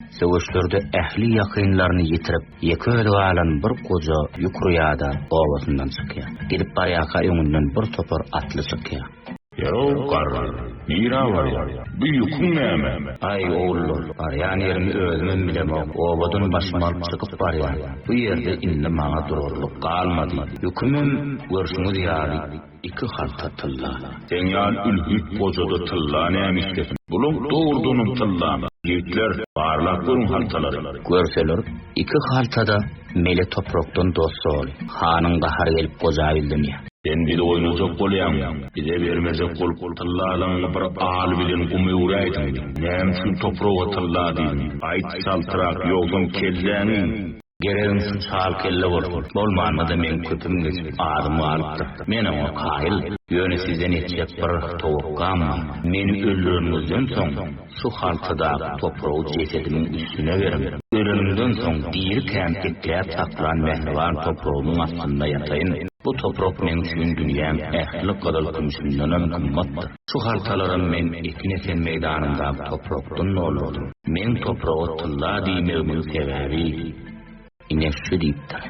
Söwüşlerde ähli ýakynlaryny ýitirip, ýeke öde alan bir goja ýukurýada gowasyndan çykýar. Gidip barýaka öňünden bir topar atly çykýar. Ýa-gar, nira var. Bu ýüküm näme? Ay oğullar, barýan ýerimi özümem bilemok. Obadan başyma alyp çykyp barýar. Bu ýerde indi maňa dururlyk galmady. Ýükümem görşüňiz ýaly iki halta tylla. Seňal ülhüt gojada tylla näme işlesin? Bulun dogurdunum tyllamy. Ýetler barlak görün haltalary. Görseler, iki haltada mele toprakdan dost ol. Hanyň gahary gelip goja bildimi? Sen bir oynayacak bolýan, bize bermezek bol tyllalaryny bir al bilen gumyuraýdym. Näme şu toprağa tylladyň? Aýt saltyrak ýogdan kelläni. Gereğin şu çal kelle bolsun. Bolmanmada men köpüm geçip adymy alypdy. Men oňa kaýyl, ýöne sizden etjek bir towukgamma. Meni öldürmezden soň şu haltada toprağı jesedimin üstüne berim. Ölümden soň bir kämpikler taklanan mehriban toprağymyň astynda ýataýyn. Bu toprak men üçin dünýäm ähli gadal kümsünden kymmatdyr. Şu haltalarym men Ekinesen meýdanynda toprakdan olurdum. Men toprağa tylla diýmegimin sebäbi ine şu diýipdir.